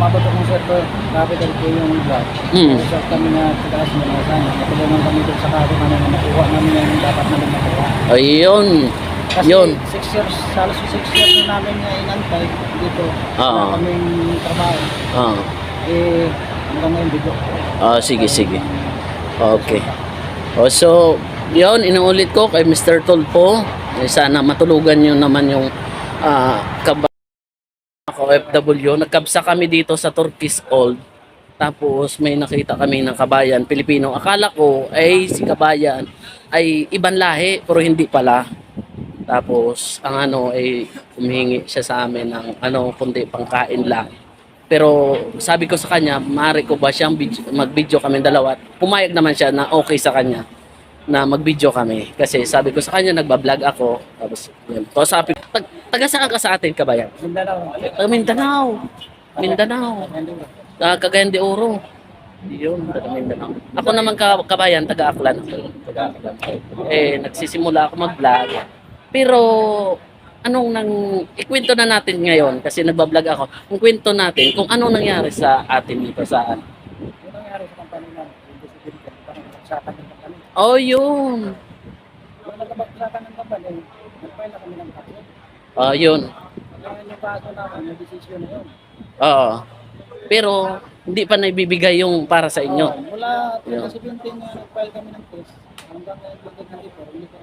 umabot akong sir ko, capital ko yung vlog. So kami na taas mo na sana. Natulungan kami doon sa kaso na nakuha namin yung dapat namin makuha. Ayun. Kasi Yun. 6 years, halos 6 years na namin nga inantay dito. Oo. Na kaming trabaho. Hanggang ngayon video. Sige, sige. Okay. So, yun, inuulit ko kay Mr. Tulpo. Sana matulugan nyo naman yung OFW. Nagkabsa kami dito sa Turkish Old. Tapos may nakita kami ng kabayan Pilipino. Akala ko ay si kabayan ay ibang lahi pero hindi pala. Tapos ang ay humihingi siya sa amin ng kundi pangkain lang. Pero sabi ko sa kanya, maaari ko ba siyang mag-video kami dalawa? Pumayag naman siya na okay sa kanya na mag-video kami. Kasi sabi ko sa kanya, nagbablog ako. Tapos yun. So sabi ko, taga saan ka sa atin, kabayan? Mindanao. Mindanao. Mindanao. Cagayan de Oro. Yun, taga Mindanao. Ako naman kabayan, taga Aklan. Nagsisimula ako mag-vlog. Pero ikwento na natin ngayon kasi nagbablog ako. Kung kwento natin kung anong nangyari sa atin dito saan. Ano nangyari sa company na nagsakan ng company? Oh, yun. Kung nagkabagsakan ng company, nagpaila kami ng kaso. Oh, yun. Kaya yung kaso namin, yung decision na yun. Oo. Pero hindi pa naibibigay yung para sa inyo. Mula 2017 na nag-file kami ng case, hanggang ngayon hindi pa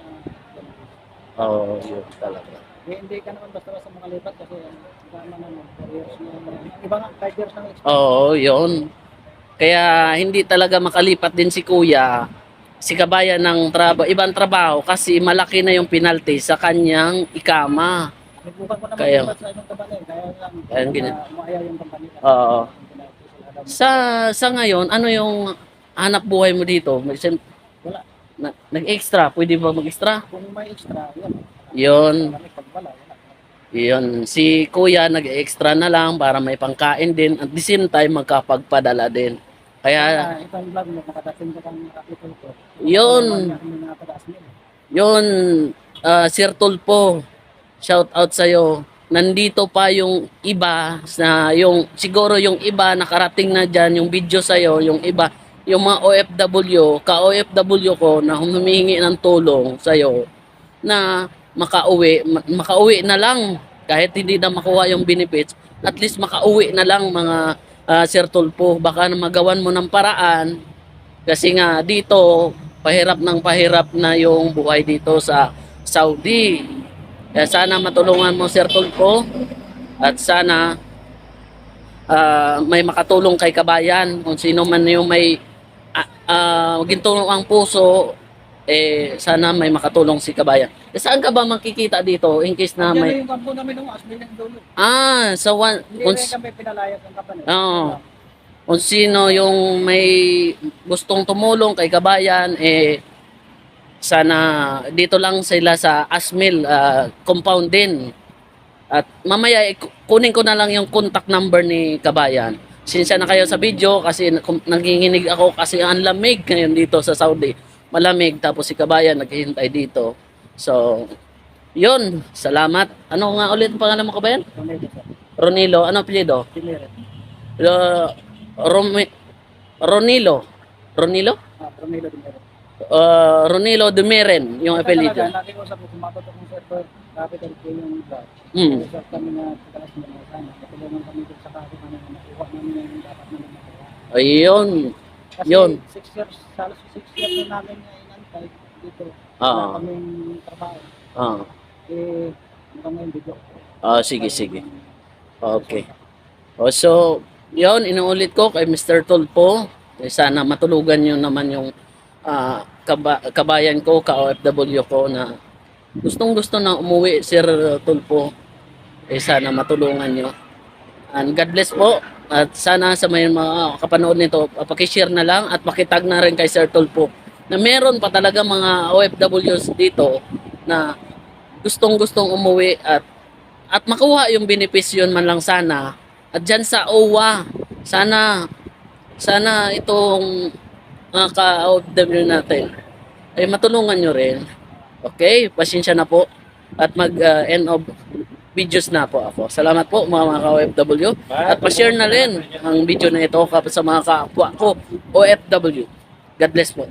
Oo, yun talaga. hindi ka naman basta-basta makalipat kasi tama naman, 4 years na. Iba nga, 5 years na experience. Oo, yun. Kaya hindi talaga makalipat din si kuya, si kabayan ng ibang trabaho kasi malaki na yung penalty sa kanyang ikama. Nagbukan ko naman Kaya- lipat sa ibang company, kaya lang ganyan. maayaw yung company. Oo. Sa ngayon, ano yung hanap buhay mo dito? Wala. Nag-extra, pwede ba mag-extra? Kung may extra, yan. Yun. Kami pag wala, wala. Yun, si kuya nag-extra na lang para may pangkain din at the same time magkapagpadala din. Kaya Itong vlog mo, nakadating ko kang capital ko. Yun. Kami nakataas nila. yun, Sir Tulpo, shout out sa'yo. Nandito pa yung iba na siguro yung iba nakarating na dyan yung video sa'yo, yung iba, yung mga OFW, ka-OFW ko na humihingi ng tulong sa'yo na makauwi na lang kahit hindi na makuha yung benefits, at least makauwi na lang mga Sir Tulpo, baka na magawan mo ng paraan kasi nga dito pahirap na yung buhay dito sa Saudi. Kaya sana matulungan mo Sir Tulpo at sana may makatulong kay kabayan kung sino man yung may gintulong ang puso, sana may makatulong si kabayan. Saan ka ba makikita dito in case na may yung kampo namin nung asmin ng dulo. sa one Hindi rin kami pinalayas ng company. Oo. Kung sino yung may gustong tumulong kay kabayan, sana dito lang sila sa Asmil compound din. At mamaya kunin ko na lang yung contact number ni kabayan. Sinsya na kayo sa video kasi nanginginig ako kasi ang lamig ngayon dito sa Saudi. Malamig, tapos si kabayan naghihintay dito. So, yun. Salamat. Ano nga ulit ang pangalan mo, kabayan? Ronilo. Ano apelyido? Ronilo. Ronilo? Ronilo Dumeren, yung apelyido. Nakikusap ko, kumabot akong server, capital ko yung vlog. So kami na taas mo na sana. Natulungan kami doon sa kaso na nakuha namin yung dapat namin makuha. Ayun. Kasi Yun. 6 years, halos 6 years na namin nga inantay dito. Oo. Na kaming trabaho. Hanggang ngayon video. Sige, sige. Okay. So, yun, inuulit ko kay Mr. Tulpo. Sana matulugan nyo naman yung kabayan ko, ka-OFW ko na gustong-gusto na umuwi, Sir Tulpo. Sana matulungan nyo. And God bless po. At sana sa may mga kapanood nito, pakishare na lang at pakitag na rin kay Sir Tulpo na meron pa talaga mga OFWs dito na gustong-gustong umuwi at makuha yung benepisyon man lang sana. At dyan sa OWA, sana itong mga ka-OFW natin ay matulungan nyo rin. Okay, pasensya na po. At mag-end of videos na po ako. Salamat po mga ka-OFW. At pa-share na rin ang video na ito sa mga kapwa ko OFW. God bless po.